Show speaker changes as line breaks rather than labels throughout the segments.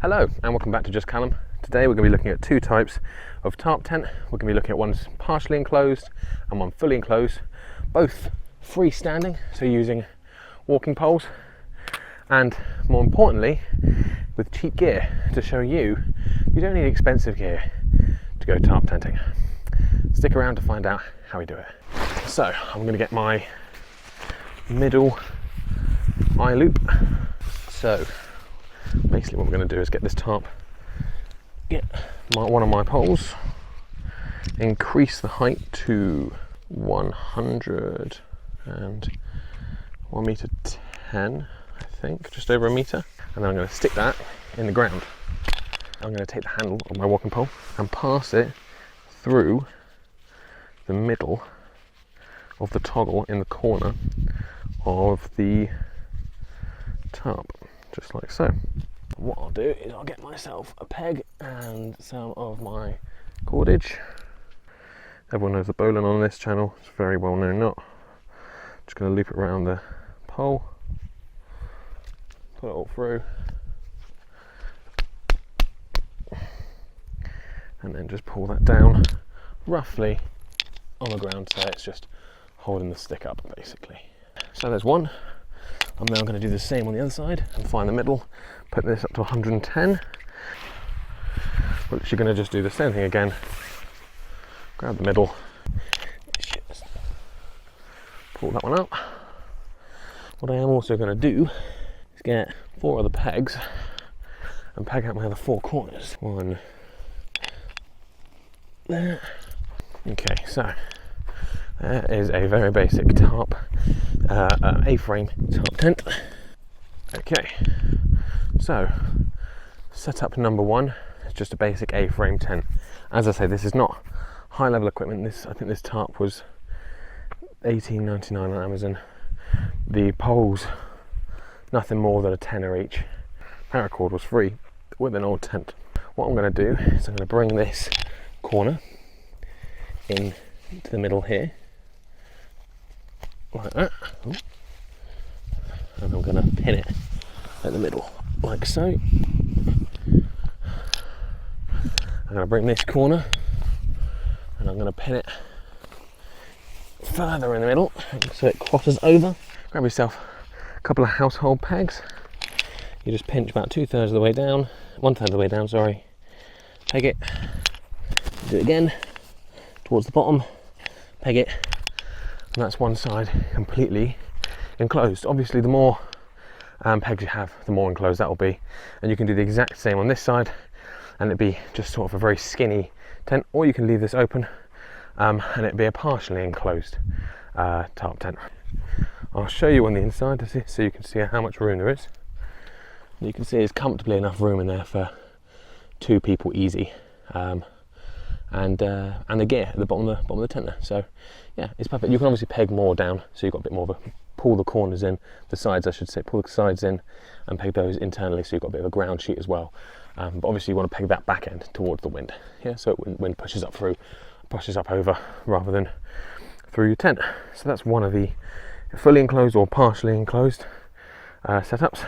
Hello and welcome back to Just Callum. Today we're going to be looking at two types of tarp tent. We're going to be looking at one's partially enclosed and one fully enclosed, both freestanding, so using walking poles, and more importantly with cheap gear to show you don't need expensive gear to go tarp tenting. Stick around to find out how we do it. So I'm going to get my middle eye loop. So basically what we're going to do is get this tarp, get one of my poles, increase the height to 101 meter 10, I think, just over a meter, and then I'm going to stick that in the ground. I'm going to take the handle of my walking pole and pass it through the middle of the toggle in the corner of the tarp, just like so. What I'll do is I'll get myself a peg and some of my cordage. Everyone knows the bowline on this channel, it's a very well known knot. Just going to loop it around the pole, put it all through, and then just pull that down roughly on the ground so it's just holding the stick up basically. So there's one. I'm now going to do the same on the other side and find the middle, put this up to 110. We're actually going to just do the same thing again. Grab the middle, just pull that one up. What I am also going to do is get 4 other pegs and peg out my other 4 corners. One there. Okay, so there is a very basic tarp, A-frame tarp tent. Okay, so setup number 1 is just a basic A-frame tent. As I say, this is not high-level equipment. I think this tarp was $18.99 on Amazon. The poles, nothing more than a tenner each. Paracord was free with an old tent. What I'm going to do is I'm going to bring this corner in to the middle here, like that. Ooh. And I'm going to pin it at the middle, like so. I'm going to bring this corner and I'm going to pin it further in the middle so it crosses over. Grab yourself a couple of household pegs. You just pinch about 2/3 of the way down, 1/3 of the way down, sorry. Peg it, do it again, towards the bottom, peg it, and that's one side completely enclosed. Obviously the more pegs you have, the more enclosed that will be, and you can do the exact same on this side and it'd be just sort of a very skinny tent, or you can leave this open and it'd be a partially enclosed tarp tent. I'll show you on the inside so you can see how much room there is. You can see there's comfortably enough room in there for 2 people easy, and the gear at the bottom of the tent there. So yeah, it's perfect. You can obviously peg more down, so you've got a bit more of a, pull the corners in, the sides I should say, pull the sides in and peg those internally, so you've got a bit of a ground sheet as well. But obviously you want to peg that back end towards the wind, yeah, so wind pushes up through, pushes up over rather than through your tent. So that's one of the fully enclosed or partially enclosed setups.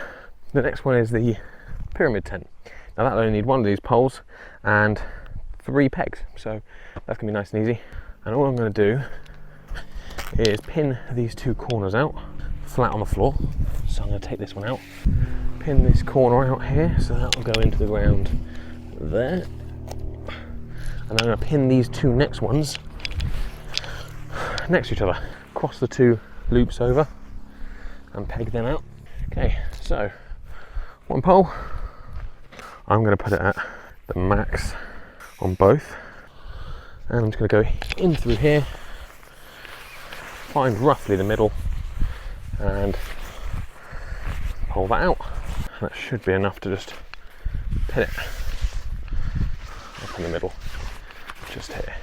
The next one is the pyramid tent. Now that'll only need one of these poles and 3 pegs, so that's gonna be nice and easy. And all I'm going to do is pin these 2 corners out flat on the floor. So I'm going to take this one out, pin this corner out here, so that will go into the ground there, and I'm going to pin these 2 next ones next to each other, cross the 2 loops over and peg them out. Okay, so one pole, I'm going to put it at the max on both, and I'm just going to go in through here, find roughly the middle and pull that out. That should be enough to just pin it up in the middle, just here.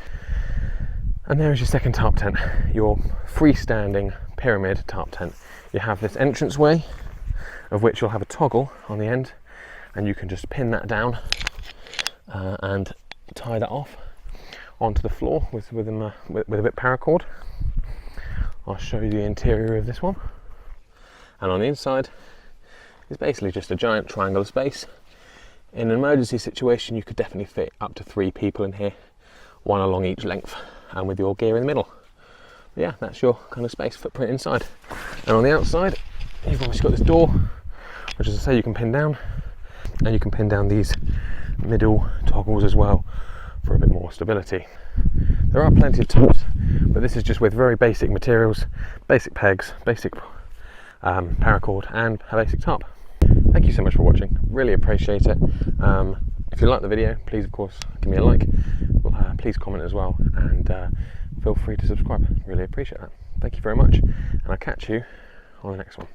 And there is your second tarp tent, your freestanding pyramid tarp tent. You have this entranceway, of which you'll have a toggle on the end, and you can just pin that down and tie that off onto the floor with a bit paracord. I'll show you the interior of this one. And on the inside is basically just a giant triangular space. In an emergency situation, you could definitely fit up to 3 people in here, 1 along each length, and with your gear in the middle. But yeah, that's your kind of space footprint inside. And on the outside, you've obviously got this door, which, as I say, you can pin down, and you can pin down these middle toggles as well for a bit more stability. There are plenty of tops, but this is just with very basic materials, basic pegs, basic paracord, and a basic top. Thank you so much for watching, really appreciate it. If you like the video, please of course give me a like, please comment as well, and feel free to subscribe, really appreciate that. Thank you very much, and I'll catch you on the next one.